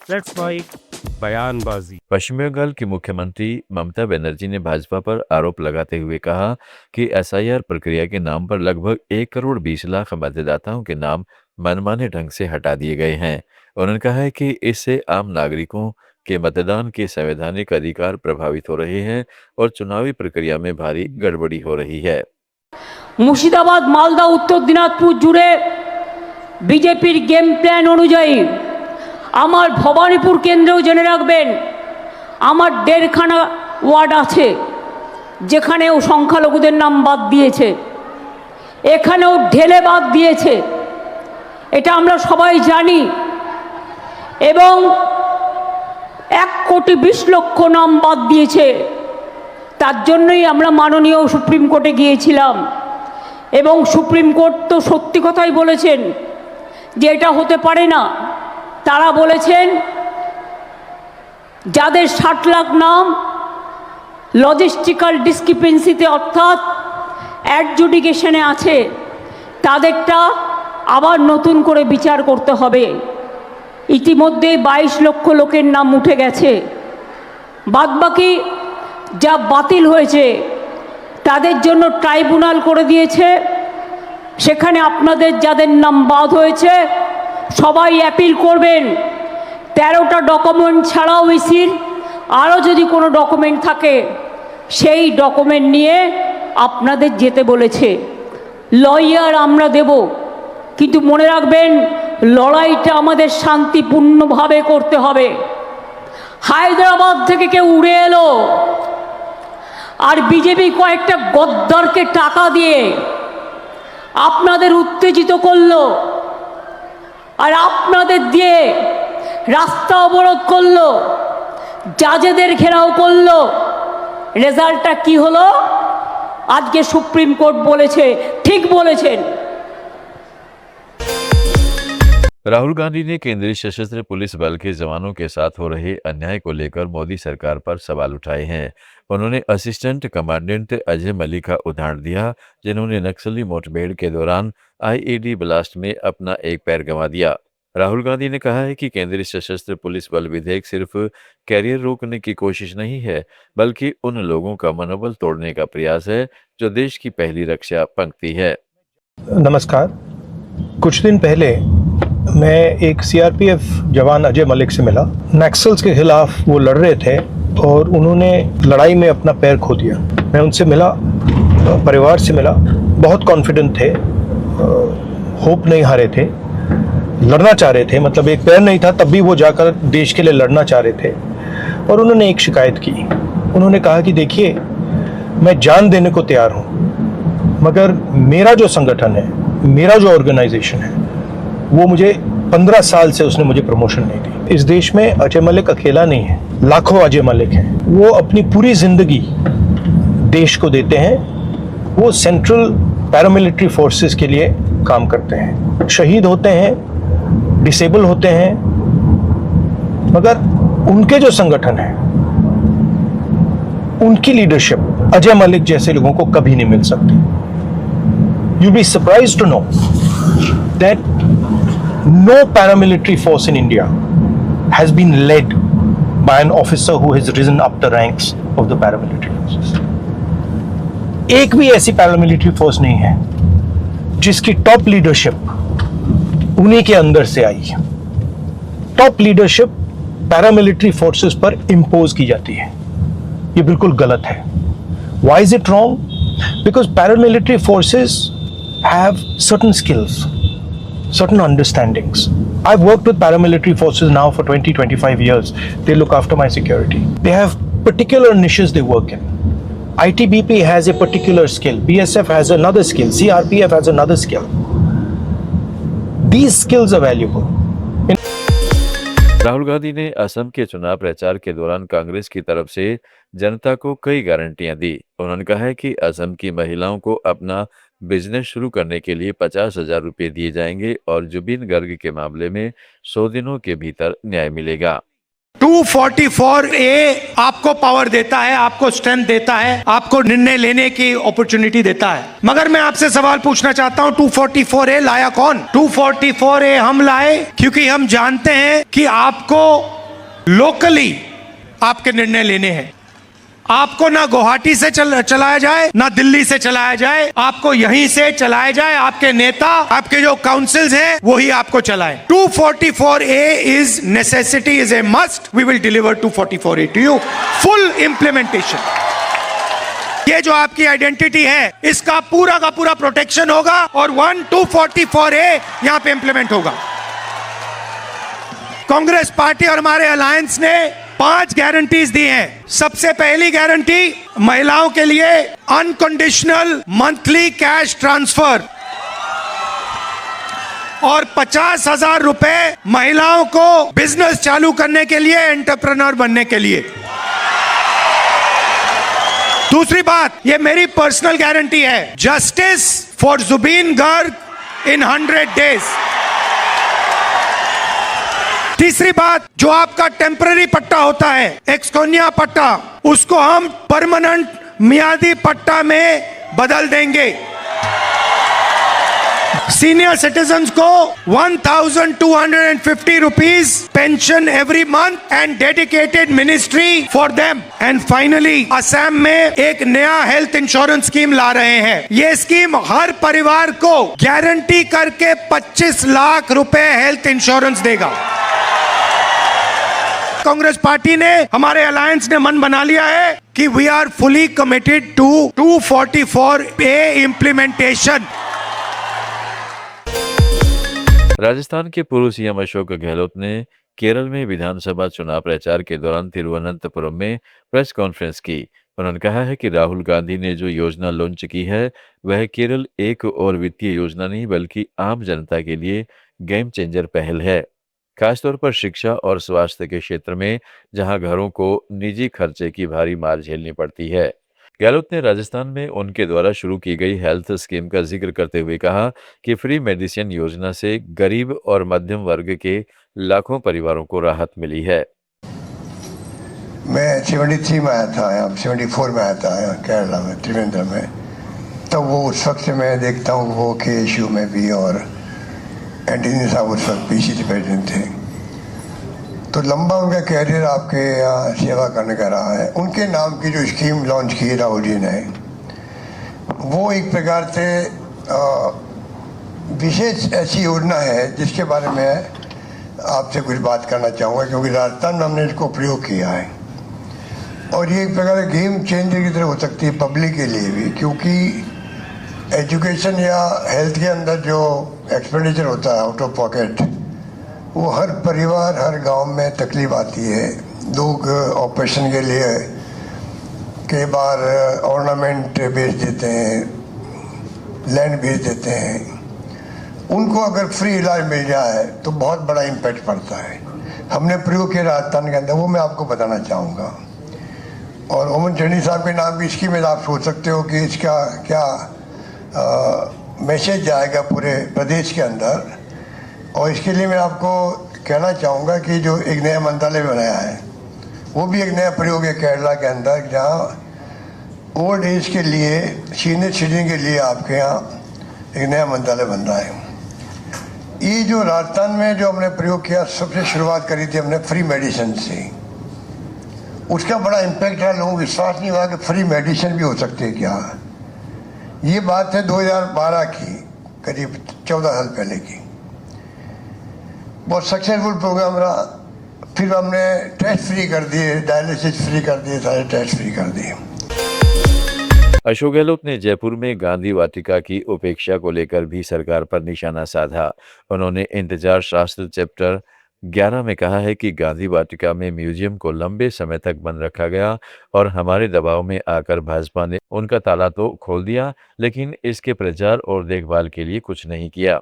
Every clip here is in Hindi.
That's why बयानबाजी। पश्चिम बंगाल की मुख्यमंत्री ममता बनर्जी ने भाजपा पर आरोप लगाते हुए कहा कि एसआईआर प्रक्रिया के नाम पर लगभग 1 करोड़ 20 लाख मतदाताओं के नाम मनमाने ढंग से हटा दिए गए हैं। उन्होंने कहा है कि इससे आम नागरिकों के मतदान के संवैधानिक अधिकार प्रभावित हो रहे हैं और चुनावी प्रक्रिया में भारी गड़बड़ी हो रही है। मुर्शिदाबाद मालदा उत्तर दिनाजपुर जुड़े बीजेपीर गेम प्लान अनुयायी আমার ভবানীপুর কেন্দ্রেও জেনে রাখবেন আমার 1.5খানা ওয়ার্ড আছে যেখানেও সংখ্যালঘুদের নাম বাদ দিয়েছে, এখানেও ঢেলে বাদ দিয়েছে, এটা আমরা সবাই জানি। এবং 1,20,00,000 নাম বাদ দিয়েছে। তার জন্যই আমরা মাননীয় সুপ্রিম কোর্টে গিয়েছিলাম এবং সুপ্রিম কোর্ট তো সত্যি কথাই বলেছেন যে এটা হতে পারে না। তারা বলেছেন যাদের 60 লাখ নাম লজিস্টিক্যাল ডিসক্রিপেন্সিতে অর্থাৎ অ্যাডজুডিকেশনে আছে তাদেরটা আবার নতুন করে বিচার করতে হবে। ইতিমধ্যে 22 লক্ষ লোকের নাম উঠে গেছে, বাদবাকি যা বাতিল হয়েছে তাদের জন্য ট্রাইব্যুনাল করে দিয়েছে। সেখানে আপনাদের যাদের নাম বাদ হয়েছে সবাই অ্যাপিল করবেন। 13টা ডকুমেন্ট ছাড়াও ইসির আরও যদি কোনো ডকুমেন্ট থাকে সেই ডকুমেন্ট নিয়ে আপনাদের যেতে বলেছে। লয়ার আমরা দেব, কিন্তু মনে রাখবেন লড়াইটা আমাদের শান্তিপূর্ণভাবে করতে হবে। হায়দ্রাবাদ থেকে কেউ উড়ে এলো আর বিজেপি কয়েকটা গদ্দারকে টাকা দিয়ে আপনাদের উত্তেজিত করলো আর আপনাদের দিয়ে রাস্তা অবরোধ করলো, জাজেদের ঘেরাও করলো। রেজাল্টটা কি হলো? আজকে সুপ্রিম কোর্ট বলেছে, ঠিক বলেছেন। राहुल गांधी ने केंद्रीय सशस्त्र पुलिस बल के जवानों के साथ हो रहे अन्याय को लेकर मोदी सरकार पर सवाल उठाए हैं। उन्होंने असिस्टेंट कमांडेंट अजय मलिक का उदाहरण दिया, जिन्होंने नक्सली मुठभेड़ के दौरान आईईडी ब्लास्ट में अपना एक पैर गंवा दिया। राहुल गांधी ने कहा है कि केंद्रीय सशस्त्र पुलिस बल विधेयक सिर्फ कैरियर रोकने की कोशिश नहीं है, बल्कि उन लोगों का मनोबल तोड़ने का प्रयास है जो देश की पहली रक्षा पंक्ति है। नमस्कार। कुछ दिन पहले मैं एक सीआरपीएफ जवान अजय मलिक से मिला। नक्सल्स के खिलाफ वो लड़ रहे थे और उन्होंने लड़ाई में अपना पैर खो दिया। मैं उनसे मिला, परिवार से मिला, बहुत कॉन्फिडेंट थे, होप नहीं हारे थे, लड़ना चाह रहे थे। मतलब एक पैर नहीं था तब भी वो जाकर देश के लिए लड़ना चाह रहे थे। और उन्होंने एक शिकायत की। उन्होंने कहा कि देखिए, मैं जान देने को तैयार हूँ, मगर मेरा जो संगठन है, मेरा जो ऑर्गेनाइजेशन है, वो मुझे 15 साल से उसने मुझे प्रमोशन नहीं दी। इस देश में अजय मलिक अकेला नहीं है, लाखों अजय मलिक हैं। वो अपनी पूरी जिंदगी देश को देते हैं। वो सेंट्रल पैरामिलिट्री फोर्सेस के लिए काम करते हैं, शहीद होते हैं, डिसेबल होते हैं, मगर उनके जो संगठन है, उनकी लीडरशिप अजय मलिक जैसे लोगों को कभी नहीं मिल सकती। You be surprised to know that no paramilitary force in India has been led by an officer who has risen up the ranks of the paramilitary forces. एक भी ऐसी पैरामिलिट्री फोर्स नहीं है जिसकी टॉप लीडरशिप उन्हीं के अंदर से आई है। टॉप लीडरशिप पैरामिलिट्री फोर्सेस पर इंपोज की जाती है, ये बिल्कुल गलत है। Why is it wrong? Because paramilitary forces have certain skills, certain understandings. I've worked with paramilitary forces now for 20-25 years. They look after my security. They have particular niches they work in. ITBP has a particular skill, BSF has another skill, CRPF has another skill. These skills are valuable. Rahul Gandhi ने असम के चुनाव प्रचार के दौरान कांग्रेस की तरफ से जनता को कई गारंटियां दी। उन्होंने कहा है कि असम की महिलाओं को अपना बिजनेस शुरू करने के लिए 50,000 रुपये दिए जाएंगे और जुबिन गर्ग के मामले में 100 दिनों के भीतर न्याय मिलेगा। 244A आपको पावर देता है, आपको स्ट्रेंथ देता है, आपको निर्णय लेने की अपॉर्चुनिटी देता है। मगर मैं आपसे सवाल पूछना चाहता हूं, 244A लाया कौन? 244A हम लाए क्योंकि हम जानते हैं कि आपको लोकली आपके निर्णय लेने हैं। आपको ना गुवाहाटी से चलाया जाए, ना दिल्ली से चलाया जाए, आपको यहीं से चलाया जाए। आपके नेता, आपके जो काउंसिल्स हैं, वही आपको चलाए। 244A is necessity, is a must. We will deliver 244A to you, full implementation. ये जो आपकी आइडेंटिटी है, इसका पूरा का पूरा प्रोटेक्शन होगा और 244A यहां पे इंप्लीमेंट होगा। कांग्रेस पार्टी और हमारे अलायंस ने 5 गारंटीज दी हैं। सबसे पहली गारंटी, महिलाओं के लिए अनकंडीशनल मंथली कैश ट्रांसफर और 50,000 रुपए महिलाओं को बिजनेस चालू करने के लिए, एंटरप्रेन्योर बनने के लिए। दूसरी बात, ये मेरी पर्सनल गारंटी है, justice for Zubeen Garg in 100 days. तीसरी बात, जो आपका टेम्पररी पट्टा होता है, एक्सकोनिया पट्टा, उसको हम परमानेंट मियादी पट्टा में बदल देंगे। सीनियर सिटीजन्स को 1,250 rupees pension every month and dedicated ministry for them. And finally, Assam में एक नया हेल्थ इंश्योरेंस स्कीम ला रहे हैं। ये स्कीम हर परिवार को गारंटी करके 25 लाख रुपए हेल्थ इंश्योरेंस देगा। कांग्रेस पार्टी ने, हमारे अलायंस ने मन बना लिया है कि we are fully committed to 244A implementation. Rajasthan के पूर्व सीएम अशोक गहलोत ने केरल में विधानसभा चुनाव प्रचार के दौरान तिरुवनंतपुरम में प्रेस कॉन्फ्रेंस की। उन्होंने कहा है कि राहुल गांधी ने जो योजना लॉन्च की है, वह केवल एक और वित्तीय योजना नहीं बल्कि आम जनता के लिए गेम चेंजर पहल है, खासतौर पर शिक्षा और स्वास्थ्य के क्षेत्र में, जहां घरों को निजी खर्चे की भारी मार झेलनी पड़ती है। गहलोत ने राजस्थान में उनके द्वारा शुरू की गई हेल्थ स्कीम का जिक्र करते हुए कहा कि फ्री मेडिसिन योजना से गरीब और मध्यम वर्ग के लाखों परिवारों को राहत मिली है। मैं 73 में आया था, यहाँ 74 में आया था, यहाँ केरला में, त्रिवेंद्रम में। तो वो उस वक्त से मैं देखता हूँ, वो के इशू में भी, और एंटनी साहब उस वक्त पीसीसी प्रेसिडेंट थे। तो लंबा उनका कैरियर आपके यहाँ सेवा करने का रहा है। उनके नाम की जो स्कीम लॉन्च की राहुल जी ने, वो एक प्रकार से विशेष ऐसी योजना है जिसके बारे में आपसे कुछ बात करना चाहूँगा, क्योंकि राजस्थान में हमने इसको प्रयोग किया है और ये एक प्रकार गेम चेंजर की तरह हो सकती है पब्लिक के लिए भी, क्योंकि एजुकेशन या हेल्थ के अंदर जो एक्सपेंडिचर होता है आउट ऑफ पॉकेट, वो हर परिवार, हर गांव में तकलीफ आती है। लोग ऑपरेशन के लिए कई बार ऑर्नामेंट बेच देते हैं, लैंड बेच देते हैं। उनको अगर फ्री इलाज मिल जाए तो बहुत बड़ा इम्पैक्ट पड़ता है। हमने प्रयोग किया राजस्थान के अंदर, वो मैं आपको बताना चाहूँगा। और ओमन चंडी साहब के नाम की स्कीम में आप सोच सकते हो कि इसका क्या मैसेज जाएगा पूरे प्रदेश के अंदर। और इसके लिए मैं आपको कहना चाहूँगा कि जो एक नया मंत्रालय बनाया है, वो भी एक नया प्रयोग है केरला के अंदर, जहाँ ओल्ड एज के लिए, सीनियर सिटीजन के लिए आपके यहाँ एक नया मंत्रालय बन रहा है। ये जो राजस्थान में जो हमने प्रयोग किया, सबसे शुरुआत करी थी हमने फ्री मेडिसिन से। उसका बड़ा इम्पैक्ट है, लोगों को विश्वास नहीं हुआ कि फ्री मेडिसिन भी हो सकती है क्या। ये बात है 2012 की, करीब 14 साल पहले की। बहुत सक्सेसफुल प्रोग्राम रहा। फिर हमने टेस्ट फ्री कर दिए, डायलिसिस फ्री कर दिए, सारे टेस्ट फ्री कर दिए। अशोक गहलोत ने जयपुर में गांधी वाटिका की उपेक्षा को लेकर भी सरकार पर निशाना साधा। उन्होंने इंतजार शास्त्र चैप्टर 11 में कहा है कि गांधी वाटिका में म्यूजियम को लंबे समय तक बंद रखा गया और हमारे दबाव में आकर भाजपा ने उनका ताला तो खोल दिया, लेकिन इसके प्रचार और देखभाल के लिए कुछ नहीं किया।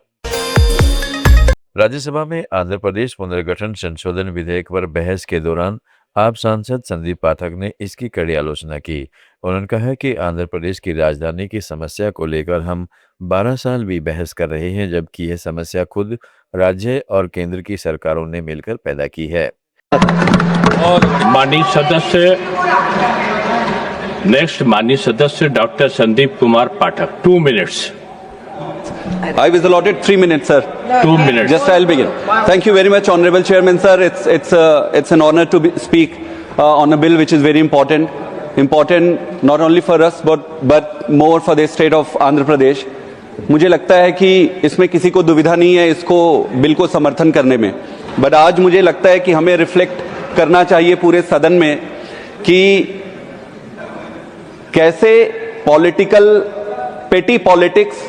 राज्यसभा में आंध्र प्रदेश पुनर्गठन संशोधन विधेयक पर बहस के दौरान आप सांसद संदीप पाठक ने इसकी कड़ी आलोचना की। उन्होंने कहा कि आंध्र प्रदेश की राजधानी की समस्या को लेकर हम 12 साल भी बहस कर रहे हैं, जबकि यह समस्या खुद राज्य और केंद्र की सरकारों ने मिलकर पैदा की है। माननीय सदस्य नेक्स्ट माननीय सदस्य doctor Sandeep Kumar Pathak 2 minutes. I was allotted 3 minutes, sir. 2 minutes. Just I'll begin. Thank you very much, Honorable Chairman, sir. It's an honor to speak on a bill which is very important not only for us but more for the state of Andhra Pradesh. मुझे लगता है कि इसमें किसी को दुविधा नहीं है इसको बिल को समर्थन करने में, बट आज मुझे लगता है कि हमें रिफ्लेक्ट करना चाहिए पूरे सदन में कि कैसे पेटी पॉलिटिक्स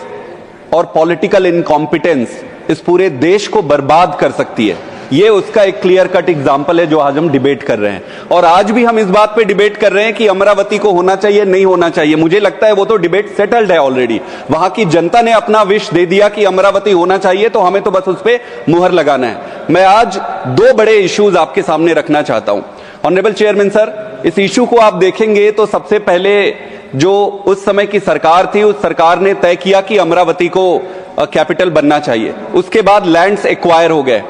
और पॉलिटिकल इनकॉम्पिटेंस इस पूरे देश को बर्बाद कर सकती है। ये उसका एक क्लियर कट एग्जाम्पल है जो आज हम डिबेट कर रहे हैं। और आज भी हम इस बात पे डिबेट कर रहे हैं कि अमरावती को होना चाहिए नहीं होना चाहिए। मुझे लगता है वो तो डिबेट सेटल्ड है ऑलरेडी। वहां की जनता ने अपना विश दे दिया कि अमरावती होना चाहिए, तो हमें तो बस उस पर मुहर लगाना है। मैं आज 2 बड़े इश्यूज आपके सामने रखना चाहता हूं। ऑनरेबल चेयरमैन सर, इस इशू को आप देखेंगे तो सबसे पहले जो उस समय की सरकार थी, उस सरकार ने तय किया कि अमरावती को कैपिटल बनना चाहिए। उसके बाद लैंड्स एक्वायर हो गए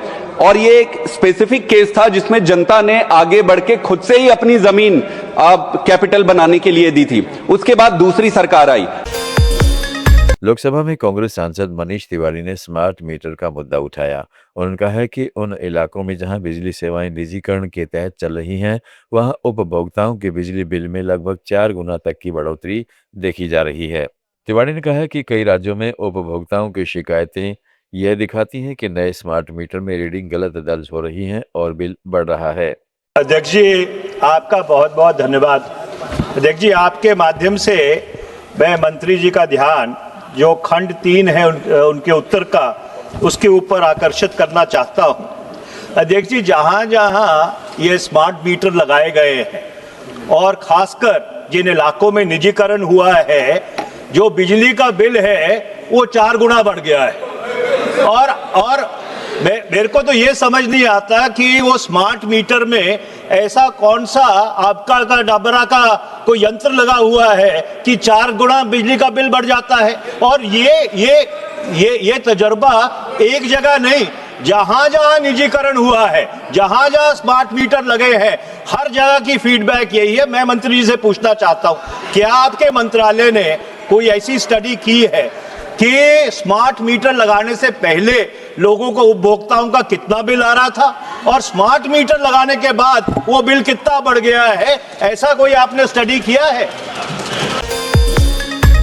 और ये एक स्पेसिफिक केस था जिसमें जनता ने आगे बढ़ के खुद से ही अपनी जमीन कैपिटल बनाने के लिए दी थी। उसके बाद दूसरी सरकार आई। लोकसभा में कांग्रेस सांसद मनीष तिवारी ने स्मार्ट मीटर का मुद्दा उठाया। उन्होंने कहा है कि उन इलाकों में जहां बिजली सेवाएं निजीकरण के तहत चल रही हैं, वहां उपभोक्ताओं के बिजली बिल में लगभग 4 गुना तक की बढ़ोतरी देखी जा रही है। तिवारी ने कहा कि कई राज्यों में उपभोक्ताओं की शिकायतें यह दिखाती हैं कि नए स्मार्ट मीटर में रीडिंग गलत दर्ज हो रही हैं और बिल बढ़ रहा है। अध्यक्ष जी, आपका बहुत बहुत धन्यवाद। अध्यक्ष जी, आपके माध्यम से मैं मंत्री जी का ध्यान जो खंड 3 है उनके उत्तर का, उसके ऊपर आकर्षित करना चाहता हूं। अध्यक्ष जी, जहां जहां ये स्मार्ट मीटर लगाए गए हैं और खासकर जिन इलाकों में निजीकरण हुआ है, जो बिजली का बिल है वो 4 गुना बढ़ गया है। और मेरे को तो ये समझ नहीं आता कि वो स्मार्ट मीटर में ऐसा कौन सा आपका का डबरा का कोई यंत्र लगा हुआ है कि 4 गुना बिजली का बिल बढ़ जाता है। और ये तजुर्बा एक जगह नहीं, जहां जहां निजीकरण हुआ है, जहां जहां स्मार्ट मीटर लगे हैं, हर जगह की फीडबैक यही है। मैं मंत्री जी से पूछना चाहता हूं, क्या आपके मंत्रालय ने कोई ऐसी स्टडी की है कि स्मार्ट मीटर लगाने से पहले लोगों को, उपभोक्ताओं का कितना बिल आ रहा था और स्मार्ट मीटर लगाने के बाद वो बिल कितना बढ़ गया है? ऐसा कोई आपने स्टडी किया है?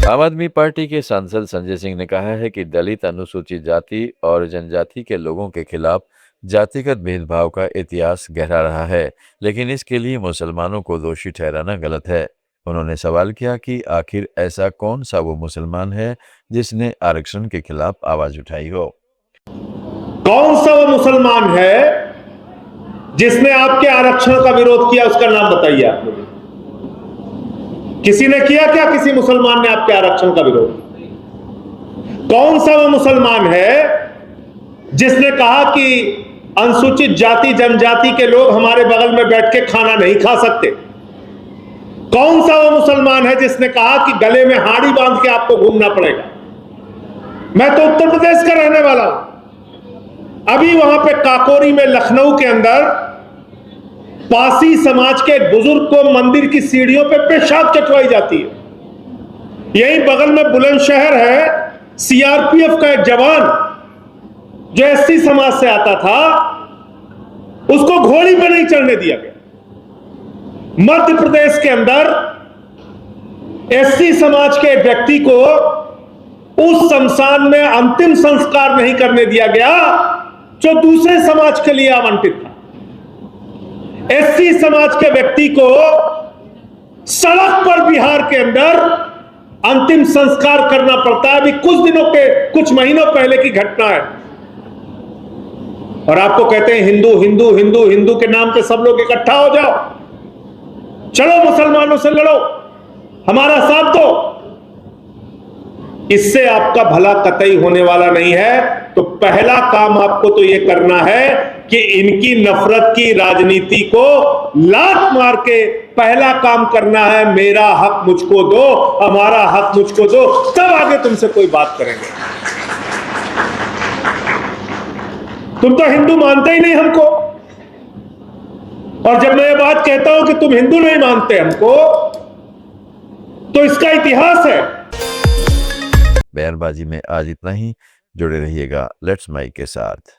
आम आदमी पार्टी के सांसद संजय सिंह ने कहा है कि दलित, अनुसूचित जाति और जनजाति के लोगों के खिलाफ जातिगत भेदभाव का इतिहास गहरा रहा है, लेकिन इसके लिए मुसलमानों को दोषी ठहराना गलत है। उन्होंने सवाल किया कि आखिर ऐसा कौन सा वो मुसलमान है जिसने आरक्षण के खिलाफ आवाज उठाई हो। कौन सा वो मुसलमान है जिसने आपके आरक्षण का विरोध किया, उसका नाम बताइए आप मुझे। किसी ने किया क्या? किसी मुसलमान ने आपके आरक्षण का विरोध? कौन सा वो मुसलमान है जिसने कहा कि अनुसूचित जाति जनजाति के लोग हमारे बगल में बैठ के खाना नहीं खा सकते? कौन सा वो मुसलमान है जिसने कहा कि गले में हाड़ी बांध के आपको घूमना पड़ेगा? मैं तो उत्तर प्रदेश का रहने वाला हूं। अभी वहां पे काकोरी में, लखनऊ के अंदर, पासी समाज के एक बुजुर्ग को मंदिर की सीढ़ियों पे पेशाब चटवाई जाती है। यही बगल में बुलंदशहर है, सीआरपीएफ का एक जवान जो एससी समाज से आता था, उसको घोड़ी पे नहीं चढ़ने दिया गया। मध्य प्रदेश के अंदर एससी समाज के व्यक्ति को उस शमशान में अंतिम संस्कार नहीं करने दिया गया जो दूसरे समाज के लिए आवंटित था। एससी समाज के व्यक्ति को सड़क पर बिहार के अंदर अंतिम संस्कार करना पड़ता है। अभी कुछ महीनों पहले की घटना है। और आपको कहते हैं हिंदू हिंदू हिंदू हिंदू के नाम पे सब लोग इकट्ठा हो जाओ, चलो मुसलमानों से लड़ो, हमारा साथ दो। इससे आपका भला कतई होने वाला नहीं है। तो पहला काम आपको तो यह करना है कि इनकी नफरत की राजनीति को लात मार के पहला काम करना है, मेरा हक मुझको दो, हमारा हक मुझको दो, तब आगे तुमसे कोई बात करेंगे। तुम तो हिंदू मानते ही नहीं हमको। और जब मैं ये बात कहता हूं कि तुम हिंदू नहीं मानते हमको, तो इसका इतिहास है। बयानबाजी में आज इतना ही। जुड़े रहिएगा लेट्स माइक के साथ।